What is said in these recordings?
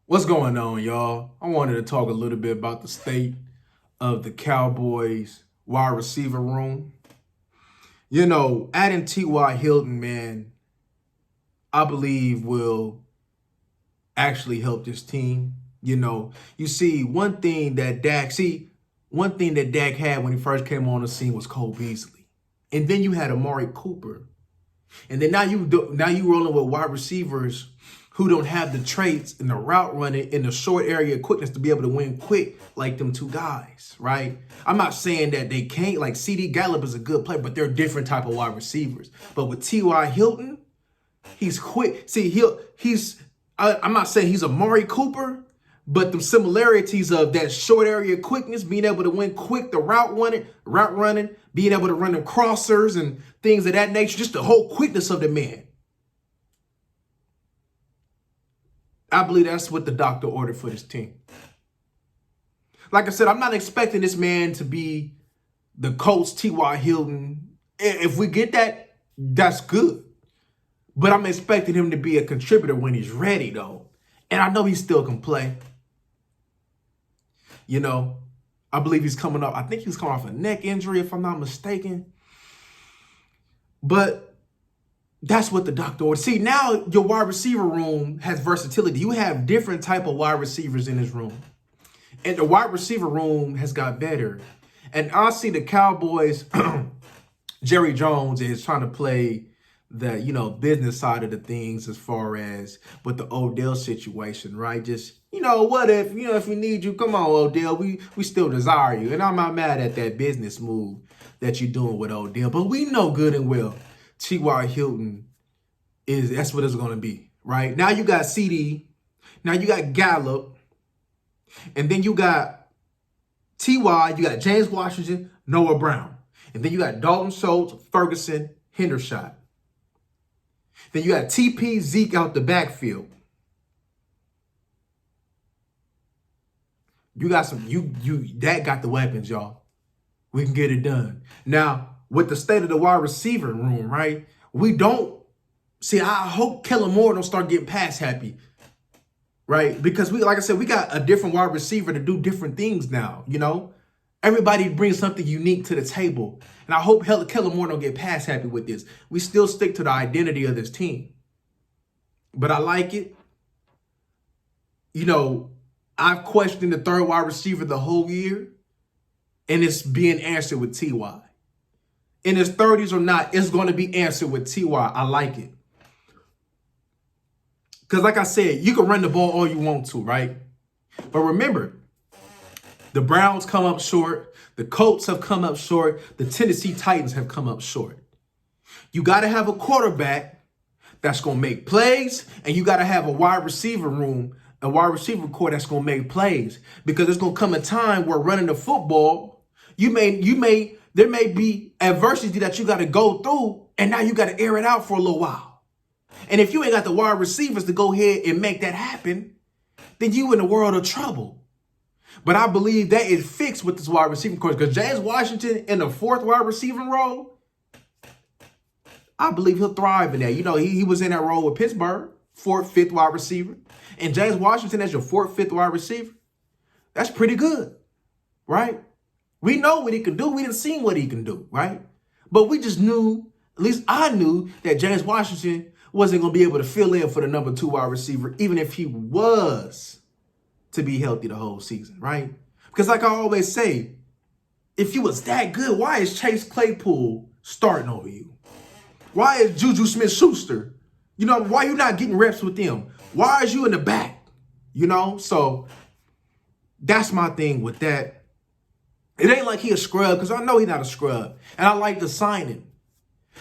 What's going on, y'all? I wanted to talk a little bit about the state of the Cowboys wide receiver room. Adding T.Y. Hilton, man, I believe will actually help this team. You see, one thing that Dak had when he first came on the scene was Cole Beasley. And then you had Amari Cooper. And then now you rolling with wide receivers who don't have the traits and the route running in the short area quickness to be able to win quick like them two guys, right? I'm not saying that they can't. Like CD Gallup is a good player, but they're different type of wide receivers. But with T.Y. Hilton, he's quick. See, I'm not saying he's Amari Cooper, but the similarities of that short area quickness, being able to win quick, the route running, being able to run them crossers and things of that nature, just the whole quickness of the man. I believe that's what the doctor ordered for this team. Like I said, I'm not expecting this man to be the Colts T.Y. Hilton. If we get that, that's good. But I'm expecting him to be a contributor when he's ready, though. And I know he still can play. I believe he's coming off. I think he was coming off a neck injury, if I'm not mistaken. But that's what the doctor ordered. See, now your wide receiver room has versatility. You have different type of wide receivers in this room. And the wide receiver room has got better. And I see the Cowboys, Jerry Jones is trying to play the, business side of the things as far as with the Odell situation, right? Just, what if we need you, come on, Odell, we still desire you. And I'm not mad at that business move that you're doing with Odell. But we know good and well T.Y. Hilton that's what it's going to be, right? Now you got CD. Now you got Gallup. And then you got T.Y. You got James Washington, Noah Brown. And then you got Dalton Schultz, Ferguson, Hendershot. Then you got TP, Zeke out the backfield. You got that got the weapons, y'all. We can get it done. Now, with the state of the wide receiver room, right? I hope Kellen Moore don't start getting pass happy, right? Because like I said, we got a different wide receiver to do different things now, Everybody brings something unique to the table. And I hope Kellen Moore don't get pass happy with this. We still stick to the identity of this team. But I like it. I've questioned the third wide receiver the whole year. And it's being answered with T.Y. In his 30s or not, it's going to be answered with T.Y. I like it. Because like I said, you can run the ball all you want to, right? But remember, the Browns come up short. The Colts have come up short. The Tennessee Titans have come up short. You got to have a quarterback that's going to make plays, and you got to have a wide receiver room, a wide receiver core that's going to make plays. Because there's going to come a time where running the football, there may be adversity that you got to go through, and now you got to air it out for a little while. And if you ain't got the wide receivers to go ahead and make that happen, then you in a world of trouble. But I believe that is fixed with this wide receiving course, because James Washington in the fourth wide receiving role, I believe he'll thrive in that. He was in that role with Pittsburgh, fourth, fifth wide receiver. And James Washington as your fourth, fifth wide receiver, that's pretty good, right? We know what he can do. We didn't see what he can do, right? But we just knew, at least I knew, that James Washington wasn't going to be able to fill in for the number 2 wide receiver, even if he was to be healthy the whole season, right? Because like I always say, if you was that good, why is Chase Claypool starting over you? Why is Juju Smith-Schuster? Why you not getting reps with them? Why is you in the back? So that's my thing with that. It ain't like he a scrub, because I know he's not a scrub. And I like the signing.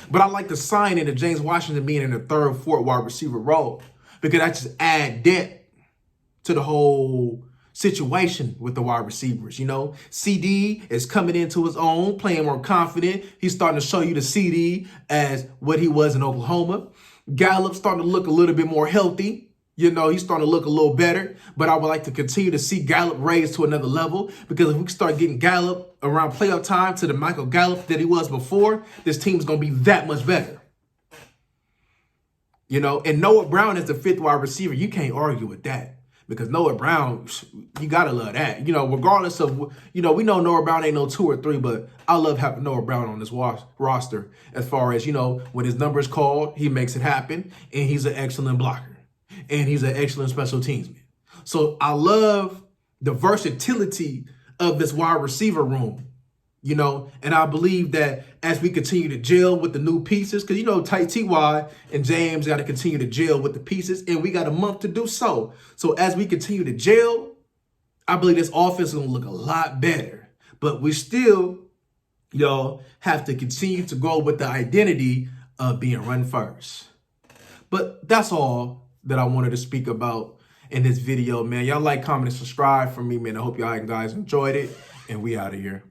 But I like the signing of James Washington being in the third, fourth wide receiver role, because that just add depth to the whole situation with the wide receivers. CD is coming into his own, playing more confident. He's starting to show you the CD as what he was in Oklahoma. Gallup starting to look a little bit more healthy. He's starting to look a little better. But I would like to continue to see Gallup raised to another level, because if we start getting Gallup around playoff time to the Michael Gallup that he was before, this team's going to be that much better. And Noah Brown is the fifth wide receiver. You can't argue with that. Because Noah Brown, you got to love that. You know, regardless of, you know, we know Noah Brown ain't no 2 or 3, but I love having Noah Brown on this roster as far as, you know, when his number is called, he makes it happen, and he's an excellent blocker, and he's an excellent special teamsman. So I love the versatility of this wide receiver room, you know, and I believe that as we continue to gel with the new pieces, because, you know, Ty and James got to continue to gel with the pieces, and we got a month to do so. So as we continue to gel, I believe this offense is going to look a lot better. But we still, y'all, have to continue to grow with the identity of being run first. But that's all that I wanted to speak about in this video, man. Y'all like, comment, and subscribe for me, man. I hope y'all guys enjoyed it, and we out of here.